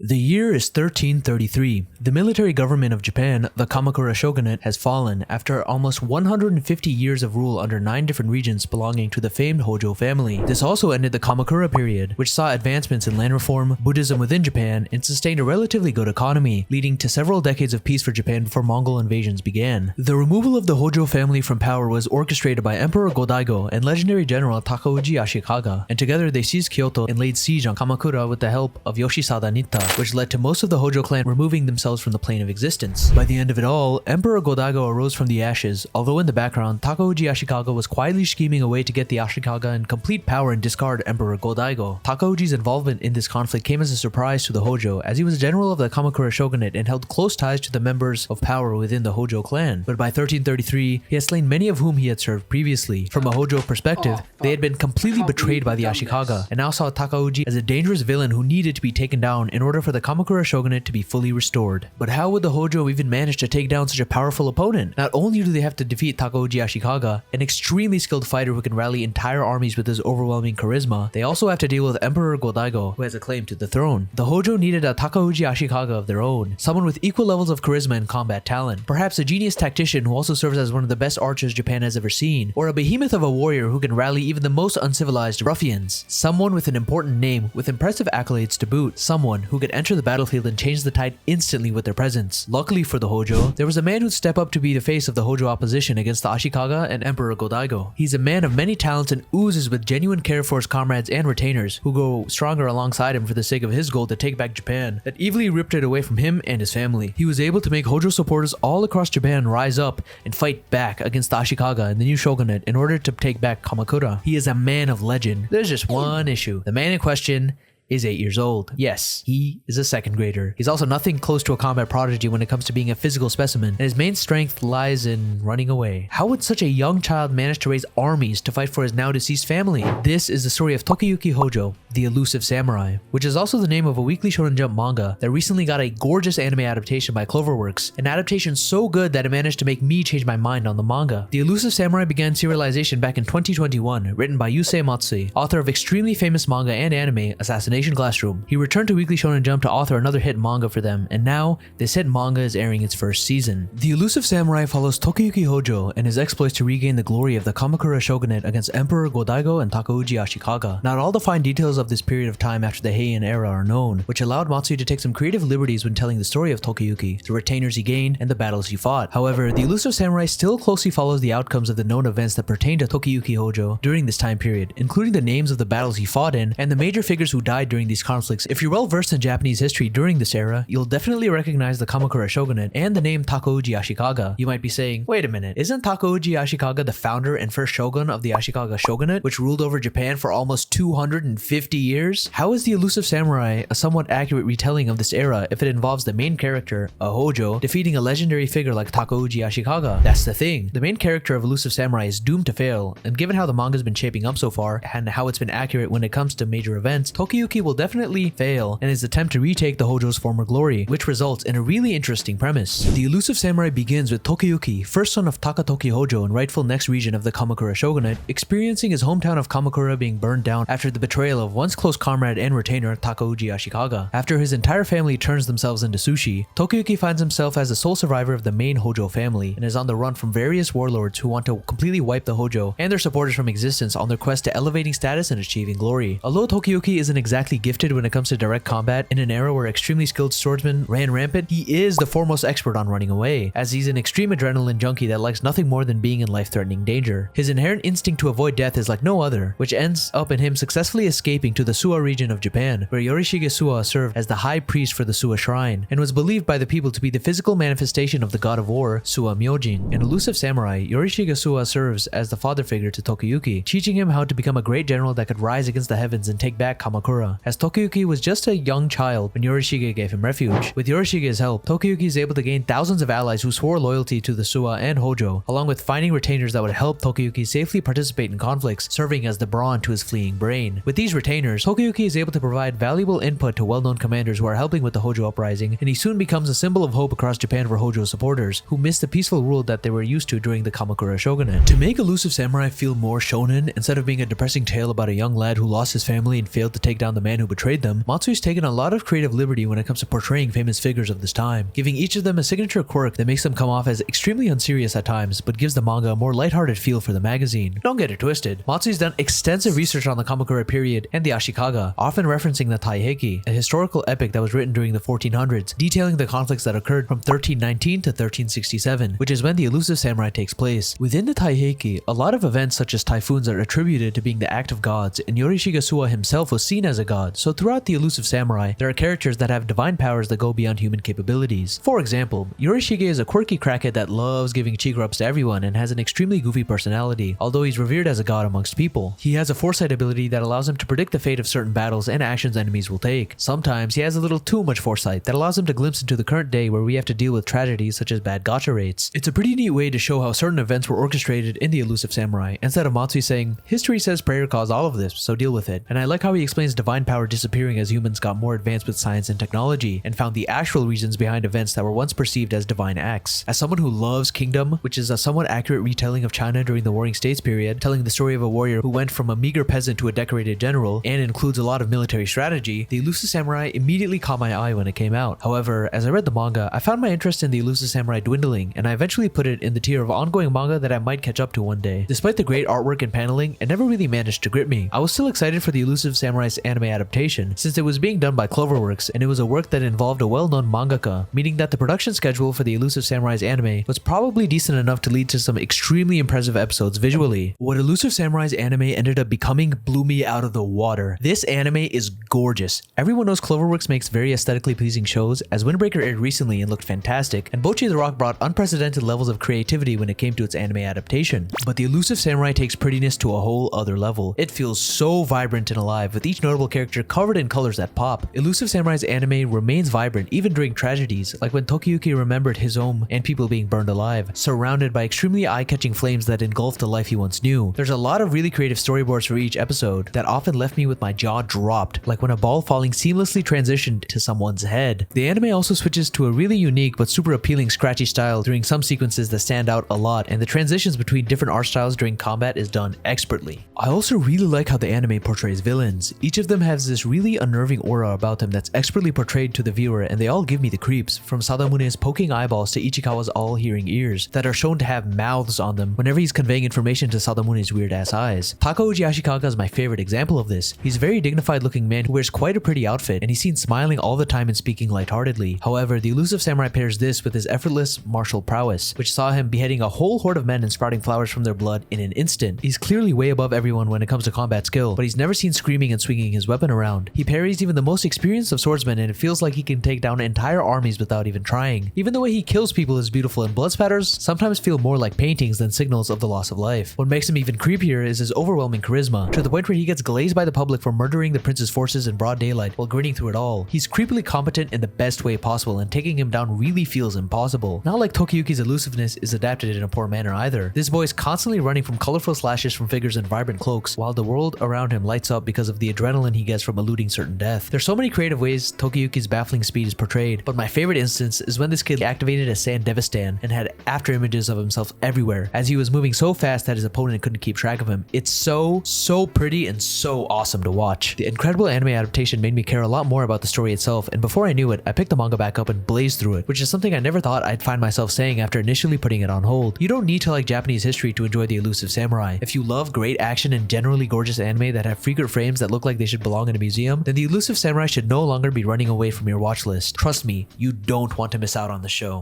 The year is 1333. The military government of Japan, the Kamakura shogunate, has fallen after almost 150 years of rule under 9 different regions belonging to the famed Hojo family. This also ended the Kamakura period, which saw advancements in land reform, Buddhism within Japan, and sustained a relatively good economy, leading to several decades of peace for Japan before Mongol invasions began. The removal of the Hojo family from power was orchestrated by Emperor Go-Daigo and legendary general Takauji Ashikaga, and together they seized Kyoto and laid siege on Kamakura with the help of Yoshisada Nitta, which led to most of the Hojo clan removing themselves from the plane of existence. By the end of it all, Emperor Go-Daigo arose from the ashes, although in the background, Takauji Ashikaga was quietly scheming a way to get the Ashikaga in complete power and discard Emperor Go-Daigo. Takauji's involvement in this conflict came as a surprise to the Hojo, as he was a general of the Kamakura shogunate and held close ties to the members of power within the Hojo clan. But by 1333, he had slain many of whom he had served previously. From a Hojo perspective, they had been completely betrayed by the Ashikaga, and now saw Takauji as a dangerous villain who needed to be taken down in order for the Kamakura shogunate to be fully restored. But how would the Hojo even manage to take down such a powerful opponent? Not only do they have to defeat Takauji Ashikaga, an extremely skilled fighter who can rally entire armies with his overwhelming charisma, they also have to deal with Emperor Go-Daigo, who has a claim to the throne. The Hojo needed a Takauji Ashikaga of their own, someone with equal levels of charisma and combat talent, perhaps a genius tactician who also serves as one of the best archers Japan has ever seen, or a behemoth of a warrior who can rally even the most uncivilized ruffians. Someone with an important name, with impressive accolades to boot, someone who could enter the battlefield and change the tide instantly with their presence. Luckily for the Hojo, there was a man who'd step up to be the face of the Hojo opposition against the Ashikaga and Emperor Go-Daigo. He's a man of many talents and oozes with genuine care for his comrades and retainers, who go stronger alongside him for the sake of his goal to take back Japan that evilly ripped it away from him and his family. He was able to make Hojo supporters all across Japan rise up and fight back against the Ashikaga and the new shogunate in order to take back Kamakura. He is a man of legend. There's just one issue. The man in question is 8 years old. Yes, he is a second grader. He's also nothing close to a combat prodigy when it comes to being a physical specimen, and his main strength lies in running away. How would such a young child manage to raise armies to fight for his now deceased family? This is the story of Tokiyuki Hojo, the Elusive Samurai, which is also the name of a weekly Shonen Jump manga that recently got a gorgeous anime adaptation by Cloverworks, an adaptation so good that it managed to make me change my mind on the manga. The Elusive Samurai began serialization back in 2021, written by Matsui, author of extremely famous manga and anime Assassination Classroom. He returned to Weekly Shonen Jump to author another hit manga for them, and now this hit manga is airing its first season. The Elusive Samurai follows Tokiyuki Hojo and his exploits to regain the glory of the Kamakura shogunate against Emperor Go-Daigo and Takauji Ashikaga. Not all the fine details of this period of time after the Heian era are known, which allowed Matsui to take some creative liberties when telling the story of Tokiyuki, the retainers he gained, and the battles he fought. However, the Elusive Samurai still closely follows the outcomes of the known events that pertain to Tokiyuki Hojo during this time period, including the names of the battles he fought in and the major figures who died during these conflicts. If you're well versed in Japanese history during this era, you'll definitely recognize the Kamakura shogunate and the name Takauji Ashikaga. You might be saying, wait a minute, isn't Takauji Ashikaga the founder and first shogun of the Ashikaga shogunate, which ruled over Japan for almost 250 years? How is the Elusive Samurai a somewhat accurate retelling of this era if it involves the main character, a Hojo, defeating a legendary figure like Takauji Ashikaga? That's the thing. The main character of Elusive Samurai is doomed to fail, and given how the manga's been shaping up so far, and how it's been accurate when it comes to major events, Tokiyuki will definitely fail in his attempt to retake the Hojo's former glory, which results in a really interesting premise. The Elusive Samurai begins with Tokiyuki, first son of Takatoki Hojo and rightful next regent of the Kamakura shogunate, experiencing his hometown of Kamakura being burned down after the betrayal of once close comrade and retainer Takauji Ashikaga. After his entire family turns themselves into sushi, Tokiyuki finds himself as the sole survivor of the main Hojo family and is on the run from various warlords who want to completely wipe the Hojo and their supporters from existence on their quest to elevating status and achieving glory. Although Tokiyuki isn't exactly gifted when it comes to direct combat in an era where extremely skilled swordsmen ran rampant, he is the foremost expert on running away, as he's an extreme adrenaline junkie that likes nothing more than being in life-threatening danger. His inherent instinct to avoid death is like no other, which ends up in him successfully escaping to the Suwa region of Japan, where Yorishige Suwa served as the high priest for the Suwa shrine, and was believed by the people to be the physical manifestation of the god of war, Suwa Myojin. In Elusive Samurai, Yorishige Suwa serves as the father figure to Tokiyuki, teaching him how to become a great general that could rise against the heavens and take back Kamakura, as Tokiyuki was just a young child when Yorishige gave him refuge. With Yorishige's help, Tokiyuki is able to gain thousands of allies who swore loyalty to the Suwa and Hojo, along with finding retainers that would help Tokiyuki safely participate in conflicts, serving as the brawn to his fleeing brain. With these retainers, Tokiyuki is able to provide valuable input to well-known commanders who are helping with the Hojo uprising, and he soon becomes a symbol of hope across Japan for Hojo supporters, who miss the peaceful rule that they were used to during the Kamakura shogunate. To make Elusive Samurai feel more shonen, instead of being a depressing tale about a young lad who lost his family and failed to take down the man who betrayed them, Matsui's taken a lot of creative liberty when it comes to portraying famous figures of this time, giving each of them a signature quirk that makes them come off as extremely unserious at times, but gives the manga a more lighthearted feel for the magazine. Don't get it twisted, Matsui's done extensive research on the Kamakura period and the Ashikaga, often referencing the Taiheki, a historical epic that was written during the 1400s, detailing the conflicts that occurred from 1319 to 1367, which is when the Elusive Samurai takes place. Within the Taiheki, a lot of events such as typhoons are attributed to being the act of gods, and Yorishiga Suwa himself was seen as a god, so throughout the Elusive Samurai, there are characters that have divine powers that go beyond human capabilities. For example, Yorishige is a quirky crackhead that loves giving cheek rubs to everyone and has an extremely goofy personality, although he's revered as a god amongst people. He has a foresight ability that allows him to predict the fate of certain battles and actions enemies will take. Sometimes he has a little too much foresight that allows him to glimpse into the current day where we have to deal with tragedies such as bad gacha rates. It's a pretty neat way to show how certain events were orchestrated in the Elusive Samurai, instead of Matsui saying, "History says prayer caused all of this, so deal with it." And I like how he explains divine power disappearing as humans got more advanced with science and technology, and found the actual reasons behind events that were once perceived as divine acts. As someone who loves Kingdom, which is a somewhat accurate retelling of China during the Warring States period, telling the story of a warrior who went from a meager peasant to a decorated general, and includes a lot of military strategy, the Elusive Samurai immediately caught my eye when it came out. However, as I read the manga, I found my interest in the Elusive Samurai dwindling, and I eventually put it in the tier of ongoing manga that I might catch up to one day. Despite the great artwork and paneling, it never really managed to grip me. I was still excited for the Elusive Samurai's anime adaptation, since it was being done by Cloverworks, and it was a work that involved a well-known mangaka, meaning that the production schedule for the Elusive Samurai's anime was probably decent enough to lead to some extremely impressive episodes visually. What Elusive Samurai's anime ended up becoming blew me out of the water. This anime is gorgeous. Everyone knows Cloverworks makes very aesthetically pleasing shows, as Windbreaker aired recently and looked fantastic, and Bocchi the Rock brought unprecedented levels of creativity when it came to its anime adaptation. But the Elusive Samurai takes prettiness to a whole other level. It feels so vibrant and alive, with each notable character covered in colors that pop. Elusive Samurai's anime remains vibrant even during tragedies, like when Tokiyuki remembered his home and people being burned alive, surrounded by extremely eye-catching flames that engulfed the life he once knew. There's a lot of really creative storyboards for each episode that often left me with my jaw dropped, like when a ball falling seamlessly transitioned to someone's head. The anime also switches to a really unique but super appealing scratchy style during some sequences that stand out a lot, and the transitions between different art styles during combat is done expertly. I also really like how the anime portrays villains. Each of them has this really unnerving aura about them that's expertly portrayed to the viewer, and they all give me the creeps, from Sadamune's poking eyeballs to Ichikawa's all-hearing ears that are shown to have mouths on them whenever he's conveying information to Sadamune's weird-ass eyes. Takauji Ashikaga is my favorite example of this. He's a very dignified looking man who wears quite a pretty outfit, and he's seen smiling all the time and speaking lightheartedly. However, the Elusive Samurai pairs this with his effortless martial prowess, which saw him beheading a whole horde of men and sprouting flowers from their blood in an instant. He's clearly way above everyone when it comes to combat skill, but he's never seen screaming and swinging his weapon around. He parries even the most experienced of swordsmen, and it feels like he can take down entire armies without even trying. Even the way he kills people is beautiful, and blood spatters sometimes feel more like paintings than signals of the loss of life. What makes him even creepier is his overwhelming charisma, to the point where he gets glazed by the public for murdering the prince's forces in broad daylight while grinning through it all. He's creepily competent in the best way possible, and taking him down really feels impossible. Not like Tokiyuki's elusiveness is adapted in a poor manner either. This boy is constantly running from colorful slashes from figures in vibrant cloaks, while the world around him lights up because of the adrenaline he gets from eluding certain death. There's so many creative ways Tokiyuki's baffling speed is portrayed, but my favorite instance is when this kid activated a Sandevistan and had after images of himself everywhere, as he was moving so fast that his opponent couldn't keep track of him. It's so pretty and so awesome to watch. The incredible anime adaptation made me care a lot more about the story itself, and before I knew it, I picked the manga back up and blazed through it, which is something I never thought I'd find myself saying after initially putting it on hold. You don't need to like Japanese history to enjoy the Elusive Samurai. If you love great action and generally gorgeous anime that have frequent frames that look like they should belong in a museum, then the Elusive Samurai should no longer be running away from your watch list. Trust me, you don't want to miss out on the show.